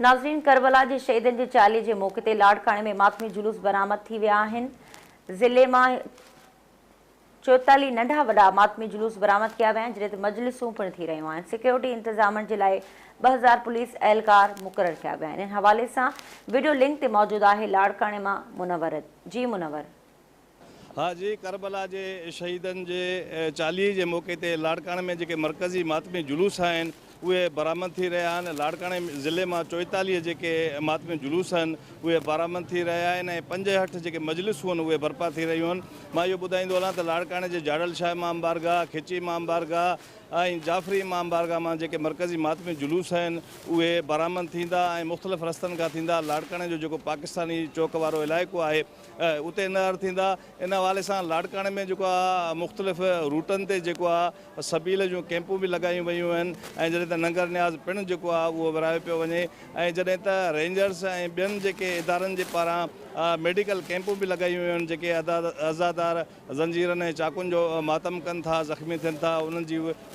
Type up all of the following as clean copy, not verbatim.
नाज़रीन, करबला जे शहीदनि जे चालीहे जे मौक़े ते लाड़काणे में मातमी जुलूस बरामद थी विया आहिनि। ज़िले मां 44 नंढा वॾा मातमी जुलूस बरामद किया विया आहिनि, जॾहिं त मजलिसूं पिणु थी रहियूं आहिनि। सिक्योरिटी इंतज़ामनि जे लाइ 2000 पुलिस एहलकार मुक़ररु किया विया आहिनि। इन हवाले सां वीडियो लिंक ते मौजूदु आहे लाड़काणे मां मुनवर। जी मुनवर। हाँ जी, करबला जे शहीदनि जे चालीहे जे मौक़े ते लाड़काणे में जेके मरकज़ी मातमी जुलूस आहिनि उहे बरामद थी रहिया आहिनि। लाड़काणे ज़िले मां 44 जेके मातमी जुलूस आहिनि उहे बरामद थी रहिया आहिनि ऐं 65 जेके मजलिसूं आहिनि उहे बर्पा थी रहियूं आहिनि। मां इहो ॿुधाईंदो हलां त लाड़काणे जे जाडल शाह इमाम बारगाह, खिची इमाम बारगाह ऐं जाफ़री इमाम बारगाह मां जेके मरकज़ी मातमी जुलूस आहिनि उहे बरामद थींदा ऐं मुख़्तलिफ़ रस्तनि खां थींदा। लाड़काणे जो जेको पाकिस्तानी चौक वारो इलाइक़ो आहे उते नज़र थींदा। इन हवाले सां लाड़काणे में जेको आहे मुख़्तलिफ़ रूटनि ते जेको आहे सबील जूं कैंपूं बि लॻायूं वयूं आहिनि ऐं जॾहिं त नंगर न्याज़ पिणु जेको आहे उहो विरायो पियो वञे ऐं जॾहिं त रेंजर्स ऐं ॿियनि जेके इदारनि जे पारां मेडिकल कैंपूं बि लॻायूं आहिनि। जेके अज़ादार ज़ंजीरनि ऐं चाकुनि जो मातम कनि था, ज़ख़्मी थियनि था,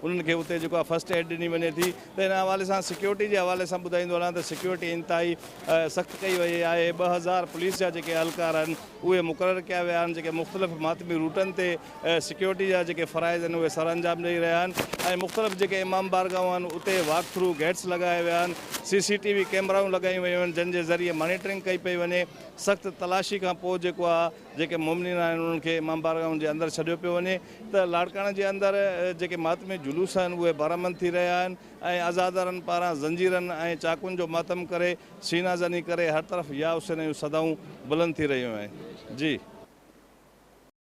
उन्हनि खे उते जेको आहे फस्ट एड ॾिनी वञे थी। त इन हवाले सां सिक्योरिटी जे हवाले सां ॿुधाईंदो हलां त सिक्योरिटी इंतिहाई सख़्तु कई वई आहे। 2000 पुलिस जा जेके एहलकार आहिनि उहे मुक़ररु कया विया आहिनि जेके मुख़्तलिफ़ मातमी रूटनि ते सिक्योरिटी जा जेके फ़राइज़ आहिनि उहे सर अंजाम ॾेई रहिया आहिनि ऐं मुख़्तलिफ़ जेके इमाम बारगाहूं आहिनि उते वॉक थ्रू गेट्स लॻाया विया आहिनि, CCTV कैमराऊं लॻायूं वयूं आहिनि जंहिंजे ज़रिए मॉनिटरिंग कई पई वञे। सख़्तु तलाशी खां पोइ जेको आहे जेके मुमिनीन आहिनि उन्हनि खे इमाम बारगाहुनि जे अंदरि छॾियो पियो वञे। त लाड़काणे जे अंदरि जेके मातमी जुलूस आहिनि उहे बरामद थी रहिया आहिनि ऐं अज़ादारनि पारां ज़ंजीरनि ऐं चाकुनि जो मातम करे, सीना ज़नी करे हर तरफ़ या हुसैन जूं सदाऊं बुलंद थी रहियूं आहिनि। जी।